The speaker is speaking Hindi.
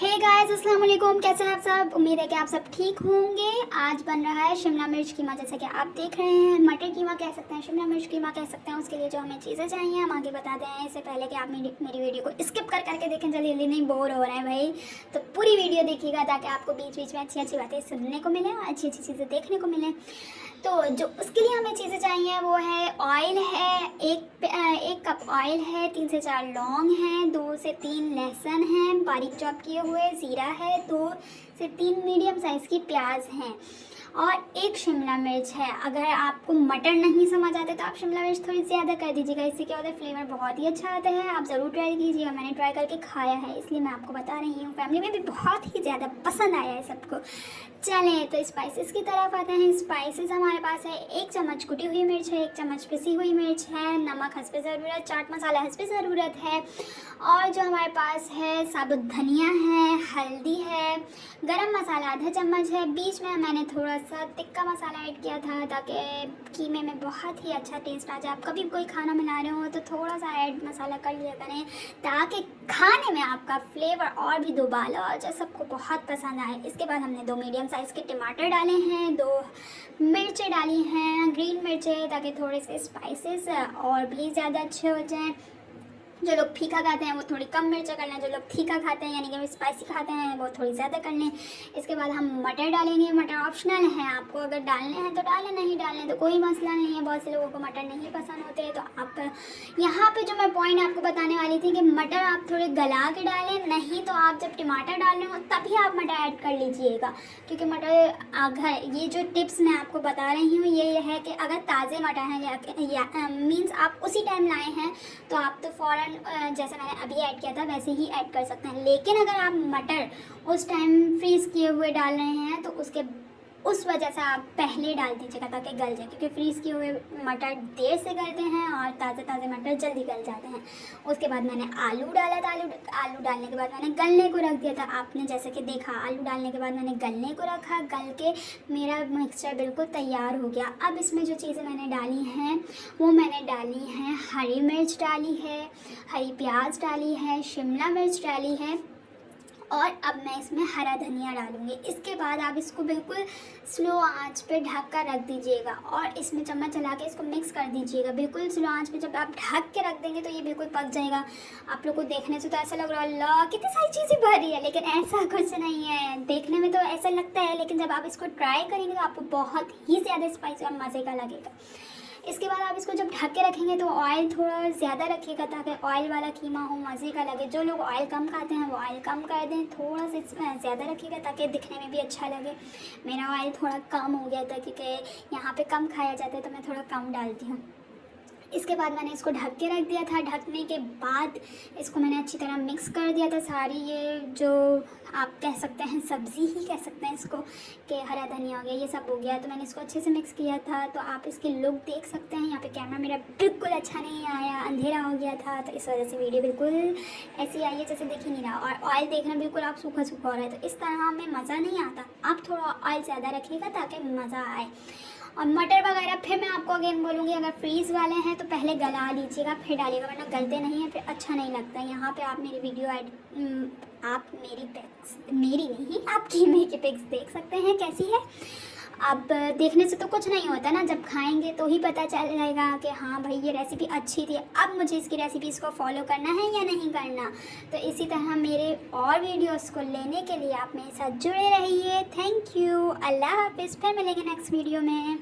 हे गाइस, अस्सलाम वालेकुम। कैसे हैं आप सब? उम्मीद है कि आप सब ठीक होंगे। आज बन रहा है शिमला मिर्च कीमा, जैसे कि आप देख रहे हैं। मटर कीमा कह सकते हैं, शिमला मिर्च कीमा कह सकते हैं। उसके लिए जो हमें चीज़ें चाहिए हम आगे बताते हैं। इससे पहले कि आप मेरी वीडियो को स्किप करके देखें, जल्दी जल्दी नहीं बोर हो रहे हैं भाई, तो पूरी वीडियो देखिएगा ताकि आपको बीच बीच में अच्छी अच्छी बातें सुनने को मिलें और अच्छी अच्छी चीज़ें देखने को मिलें। तो जो उसके लिए हमें चीज़ें चाहिए वो है ऑयल है, एक कप ऑयल है, 3 से 4 लौंग हैं, 2 से 3 लहसुन हैं बारीक चॉप किए हुए, ज़ीरा है, 2 से 3 मीडियम साइज़ की प्याज हैं और एक शिमला मिर्च है। अगर आपको मटर नहीं समझ आते तो आप शिमला मिर्च थोड़ी ज़्यादा कर दीजिएगा, इससे क्या होता है फ्लेवर बहुत ही अच्छा आता है। आप ज़रूर ट्राई कीजिएगा, मैंने ट्राई करके खाया है इसलिए मैं आपको बता रही हूँ। फैमिली में भी बहुत ही ज़्यादा पसंद आया है सबको। चलें तो स्पाइसेस की तरफ आते हैं। स्पाइसेस हमारे पास है 1 चम्मच कुटी हुई मिर्च है, 1 चम्मच पिसी हुई मिर्च है, नमक हस्बे ज़रूरत, चाट मसाला हस्बे ज़रूरत है और जो हमारे पास है साबुत धनिया है, हल्दी है, गरम मसाला आधा चम्मच है। बीच में मैंने थोड़ा सा तिक्का मसाला ऐड किया था ताकि कीमे में बहुत ही अच्छा टेस्ट आ जाए। आप कभी कोई खाना बना रहे हो तो थोड़ा सा ऐड मसाला कर लिया करें ताकि खाने में आपका फ्लेवर और भी दुबाला और जो सबको बहुत पसंद आए। इसके बाद हमने 2 मीडियम साइज़ के टमाटर डाले हैं, 2 मिर्चें डाली हैं, ग्रीन मिर्चें, ताकि थोड़े से स्पाइसेस और भी ज़्यादा अच्छे हो जाएं। जो लोग फीका खाते हैं वो थोड़ी कम मिर्चा कर लें, जो लोग तीखा खाते हैं यानी कि स्पाइसी खाते हैं वो थोड़ी ज़्यादा कर लें। इसके बाद हम मटर डालेंगे। मटर ऑप्शनल है, आपको अगर डालने हैं तो डालें, नहीं डालने तो कोई मसला नहीं है। बहुत से लोगों को मटर नहीं पसंद होते, तो आप यहाँ पे जो मैं पॉइंट आपको बताने वाली थी कि मटर आप थोड़े गला के डालें, नहीं तो आप जब टमाटर डाल रहे हो तभी आप मटर ऐड कर लीजिएगा। क्योंकि मटर अगर ये जो टिप्स मैं आपको बता रही हूँ ये है कि अगर ताज़े मटर हैं या मीन्स आप उसी टाइम लाए हैं तो आप तो फ़ौरन जैसे मैंने अभी ऐड किया था वैसे ही ऐड कर सकते हैं। लेकिन अगर आप मटर उस टाइम फ्रीज़ किए हुए डाल रहे हैं तो उस वजह से आप पहले डाल दीजिएगा ताकि गल जाए, क्योंकि फ्रीज़ किए हुए मटर देर से गलते हैं और ताज़े ताज़े मटर जल्दी गल जाते हैं। उसके बाद मैंने आलू डाला था। आलू डालने के बाद मैंने गलने को रख दिया था। आपने जैसे कि देखा, आलू डालने के बाद मैंने गलने को रखा, गल के मेरा मिक्सचर बिल्कुल तैयार हो गया। अब इसमें जो चीज़ें मैंने डाली हैं वो मैंने डाली हैं, हरी मिर्च डाली है, हरी प्याज डाली है, शिमला मिर्च डाली है और अब मैं इसमें हरा धनिया डालूंगी। इसके बाद आप इसको बिल्कुल स्लो आंच पे ढक कर रख दीजिएगा और इसमें चम्मच चला के इसको मिक्स कर दीजिएगा बिल्कुल स्लो आंच पे। जब आप ढक के रख देंगे तो ये बिल्कुल पक जाएगा। आप लोग को देखने से तो ऐसा लग रहा है अल्लाह कितनी सारी चीज़ें भरी है, लेकिन ऐसा कुछ नहीं है। देखने में तो ऐसा लगता है, लेकिन जब आप इसको ट्राई करेंगे तो आपको बहुत ही ज़्यादा स्पाइसी और मज़े का लगेगा। इसके बाद आप इसको जब ढक के रखेंगे तो ऑयल थोड़ा ज़्यादा रखिएगा ताकि ऑयल वाला कीमा हो, मज़े का लगे। जो लोग ऑयल कम खाते हैं वो ऑयल कम कर दें, थोड़ा सा ज़्यादा रखिएगा ताकि दिखने में भी अच्छा लगे। मेरा ऑयल थोड़ा कम हो गया था क्योंकि यहाँ पे कम खाया जाता है तो मैं थोड़ा कम डालती हूँ। इसके बाद मैंने इसको ढक के रख दिया था। ढकने के बाद इसको मैंने अच्छी तरह मिक्स कर दिया था। सारी ये जो आप कह सकते हैं सब्ज़ी ही कह सकते हैं इसको, कि हरा धनिया हो गया, ये सब हो गया, तो मैंने इसको अच्छे से मिक्स किया था। तो आप इसकी लुक देख सकते हैं। यहाँ पे कैमरा मेरा बिल्कुल अच्छा नहीं आया, अंधेरा हो गया था, तो इस वजह से वीडियो बिल्कुल ऐसी आई है जैसे दिख ही नहीं रहा। और ऑयल देखना बिल्कुल आप सूखा सूखा हो रहा है, तो इस तरह में मज़ा नहीं आता। आप थोड़ा ऑयल ज़्यादा रखिएगा ताकि मज़ा आए। और मटर वगैरह फिर मैं आपको अगेन बोलूँगी, अगर फ्रीज़ वाले हैं तो पहले गला लीजिएगा फिर डालिएगा, वरना गलते नहीं हैं फिर अच्छा नहीं लगता। यहाँ पे आप मेरी वीडियो आप मेरी पिक्स, मेरी नहीं आपकी मेरी पिक्स देख सकते हैं कैसी है। अब देखने से तो कुछ नहीं होता ना, जब खाएंगे तो ही पता चल जाएगा कि हाँ भाई ये रेसिपी अच्छी थी। अब मुझे इसकी रेसिपीज़ को फॉलो करना है या नहीं करना। तो इसी तरह मेरे और वीडियोस को लेने के लिए आप मेरे साथ जुड़े रहिए। थैंक यू, अल्लाह हाफिज़। फिर मिलेंगे नेक्स्ट वीडियो में।